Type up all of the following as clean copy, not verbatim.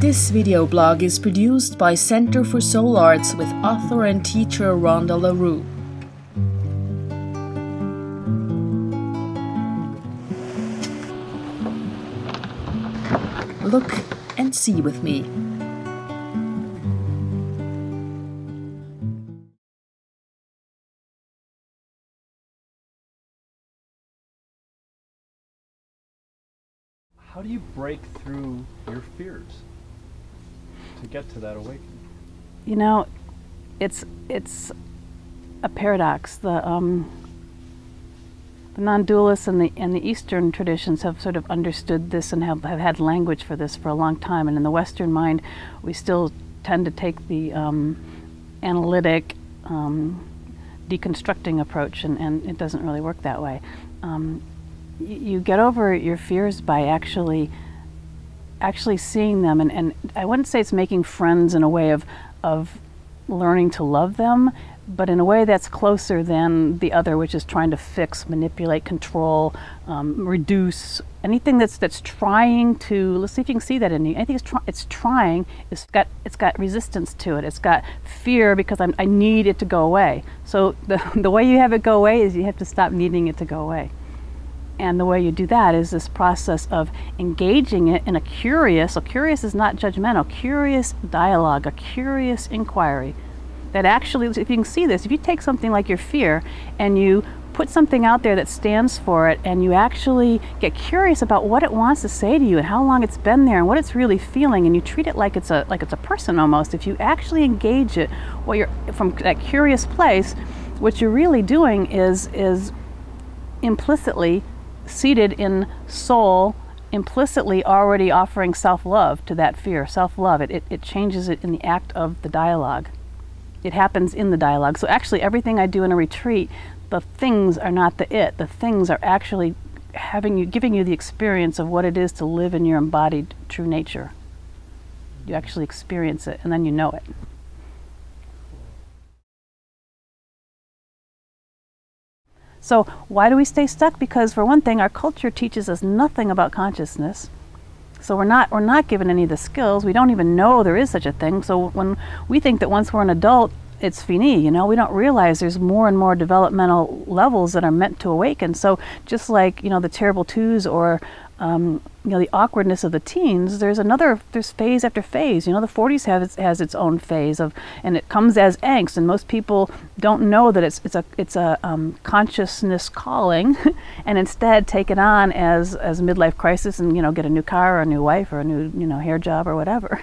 This video blog is produced by Center for Soul Arts with author and teacher Ronda LaRue. Look and see with me. How do you break through your fears to get to that awakening? You know, it's a paradox. The non-dualists and the Eastern traditions have sort of understood this and have had language for this for a long time. And in the Western mind, we still tend to take the analytic, deconstructing approach, and it doesn't really work that way. You get over your fears by actually seeing them, and I wouldn't say it's making friends in a way of learning to love them, but in a way that's closer than the other, which is trying to fix, manipulate, control, reduce, anything that's trying to. Let's see if you can see that in you. I think it's trying. It's got resistance to it. It's got fear because I need it to go away. So the way you have it go away is you have to stop needing it to go away. And the way you do that is this process of engaging it in a curious, so curious is not judgmental, curious dialogue, a curious inquiry. That actually, if you can see this, if you take something like your fear and you put something out there that stands for it, and you actually get curious about what it wants to say to you and how long it's been there and what it's really feeling, and you treat it like it's a person almost. If you actually engage it, what you're from that curious place, what you're really doing is implicitly seated in soul, implicitly already offering self-love to that fear. Self-love, it changes it in the act of the dialogue. It happens in the dialogue. So actually everything I do in a retreat, the things are not the it. The things are actually giving you the experience of what it is to live in your embodied true nature. You actually experience it, and then you know it. So why do we stay stuck? Because for one thing, our culture teaches us nothing about consciousness. So we're not given any of the skills. We don't even know there is such a thing. So when we think that once we're an adult, it's fini, you know, we don't realize there's more and more developmental levels that are meant to awaken. So just like, you know, the terrible twos or you know, the awkwardness of the teens, there's phase after phase. You know, the 40s has its own phase and it comes as angst, and most people don't know that it's a consciousness calling, and instead take it on as a midlife crisis, and, you know, get a new car or a new wife or a new, you know, hair job or whatever.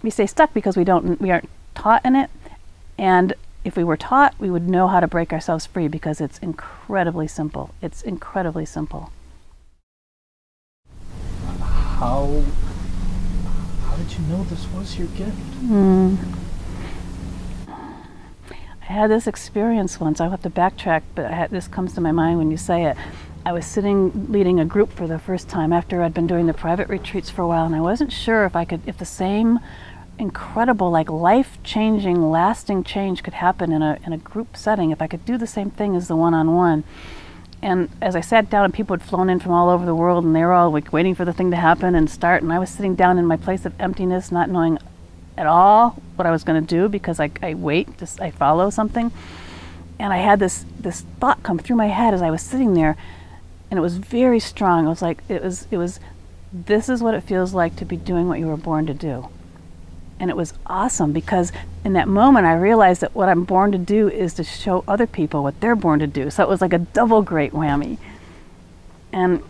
We stay stuck because we aren't taught in it, and if we were taught, we would know how to break ourselves free, because it's incredibly simple. It's incredibly simple. How did you know this was your gift? I had this experience once. I'll have to backtrack, but this comes to my mind when you say it. I was sitting leading a group for the first time after I'd been doing the private retreats for a while, and I wasn't sure if the same incredible, like life-changing, lasting change could happen in a group setting, if I could do the same thing as the one-on-one. And as I sat down, and people had flown in from all over the world, and they were all like waiting for the thing to happen and start, and I was sitting down in my place of emptiness, not knowing at all what I was going to do, because I I follow something. And I had this thought come through my head as I was sitting there, and it was very strong. It was like, it was this is what it feels like to be doing what you were born to do. And it was awesome, because in that moment I realized that what I'm born to do is to show other people what they're born to do. So it was like a double great whammy. And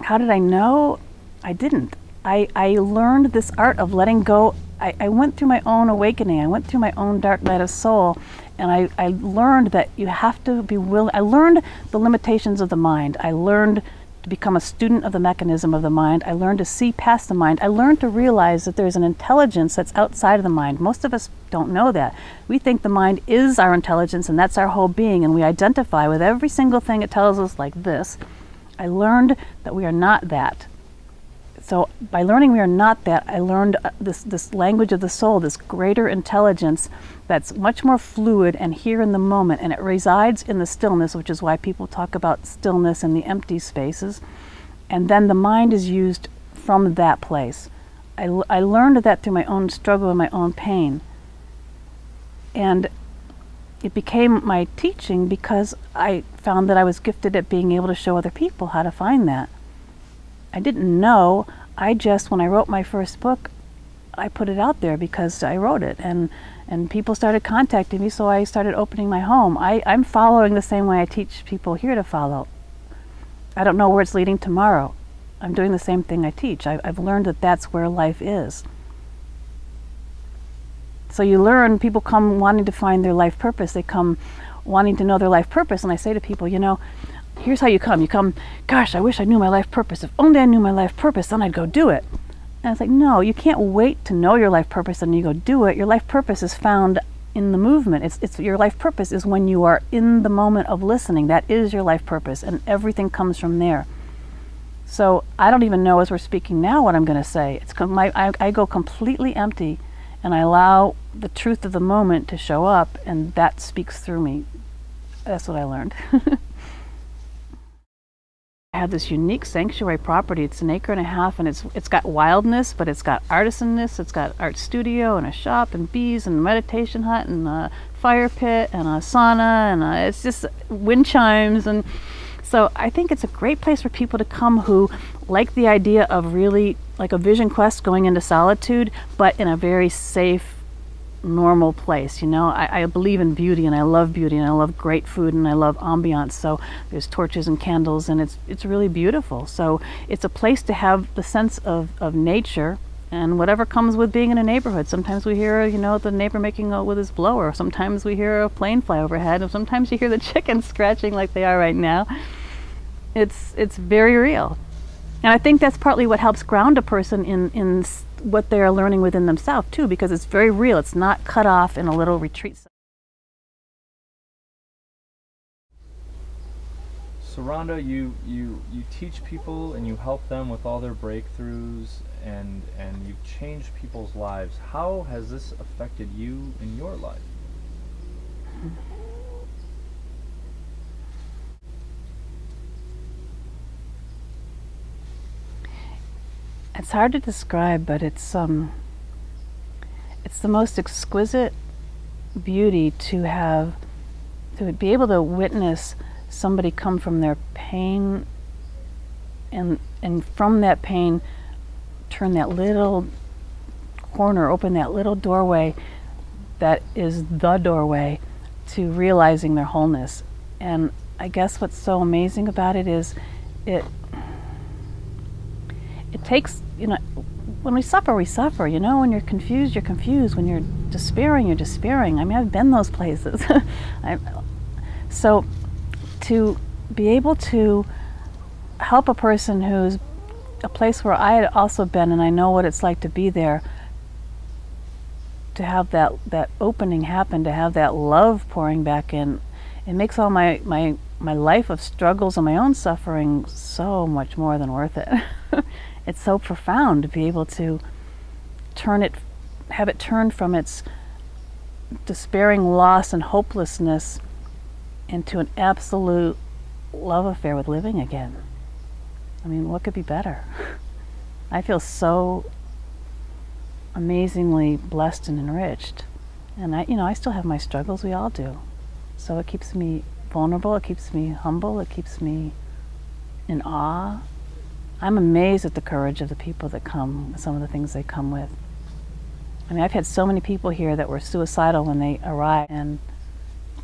how did I know? I didn't. I learned this art of letting go. I went through my own awakening. I went through my own dark night of soul, and I learned that you have to be willing. I learned the limitations of the mind. I learned to become a student of the mechanism of the mind. I learned to see past the mind. I learned to realize that there's an intelligence that's outside of the mind. Most of us don't know that. We think the mind is our intelligence and that's our whole being, and we identify with every single thing it tells us like this. I learned that we are not that. So by learning we are not that, I learned this language of the soul, this greater intelligence that's much more fluid and here in the moment, and it resides in the stillness, which is why people talk about stillness and the empty spaces. And then the mind is used from that place. I learned that through my own struggle and my own pain. And it became my teaching because I found that I was gifted at being able to show other people how to find that. I didn't know. I just, when I wrote my first book, I put it out there because I wrote it, and people started contacting me, so I started opening my home. I'm following the same way I teach people here to follow. I don't know where it's leading tomorrow. I'm doing the same thing I teach. I've learned that that's where life is. So you learn, people come wanting to find their life purpose. They come wanting to know their life purpose, and I say to people, you know, here's how you come. You come, gosh, I wish I knew my life purpose. If only I knew my life purpose, then I'd go do it. And it's like, no, you can't wait to know your life purpose and you go do it. Your life purpose is found in the movement. It's your life purpose is when you are in the moment of listening. That is your life purpose, and everything comes from there. So I don't even know as we're speaking now what I'm going to say. I go completely empty, and I allow the truth of the moment to show up, and that speaks through me. That's what I learned. I have this unique sanctuary property. It's 1.5 acres, and it's got wildness, but it's got artisanness. It's got art studio and a shop and bees and a meditation hut and a fire pit and a sauna, and it's just wind chimes. And so I think it's a great place for people to come who like the idea of really like a vision quest going into solitude, but in a very safe, normal place. You know, I believe in beauty, and I love beauty, and I love great food, and I love ambiance. So there's torches and candles, and it's really beautiful. So it's a place to have the sense of nature and whatever comes with being in a neighborhood. Sometimes we hear, you know, the neighbor making out with his blower. Sometimes we hear a plane fly overhead, and sometimes you hear the chickens scratching like they are right now. It's very real. And I think that's partly what helps ground a person in what they are learning within themselves too, because it's very real. It's not cut off in a little retreat. So Rhonda, you teach people and you help them with all their breakthroughs, and you've changed people's lives. How has this affected you in your life? It's hard to describe, but it's the most exquisite beauty to be able to witness somebody come from their pain, and from that pain turn that little corner, open that little doorway that is the doorway to realizing their wholeness. And I guess what's so amazing about it is it takes, you know, when we suffer, you know. When you're confused, you're confused. When you're despairing, you're despairing. I mean, I've been those places. So to be able to help a person who's a place where I had also been, and I know what it's like to be there, to have that opening happen, to have that love pouring back in, it makes all my life of struggles and my own suffering so much more than worth it. It's so profound to be able to have it turned from its despairing loss and hopelessness into an absolute love affair with living again. I mean, what could be better? I feel so amazingly blessed and enriched. And I still have my struggles, we all do. So it keeps me vulnerable, it keeps me humble, it keeps me in awe. I'm amazed at the courage of the people that come, some of the things they come with. I mean, I've had so many people here that were suicidal when they arrived, and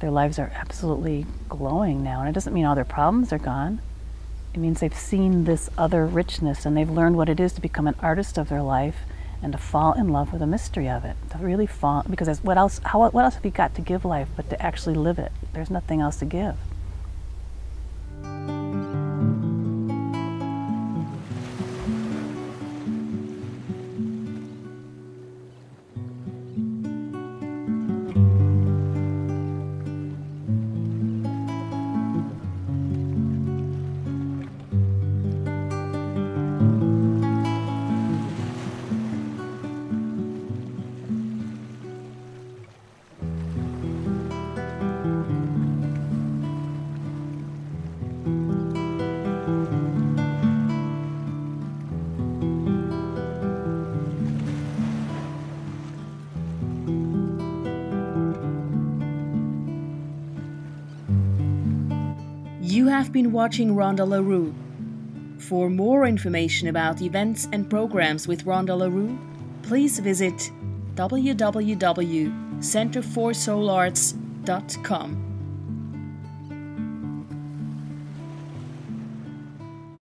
their lives are absolutely glowing now. And it doesn't mean all their problems are gone. It means they've seen this other richness, and they've learned what it is to become an artist of their life and to fall in love with the mystery of it. To really fall, because what else have you got to give life but to actually live it? There's nothing else to give. You have been watching Ronda LaRue. For more information about events and programs with Ronda LaRue, please visit www.centerforsoularts.com.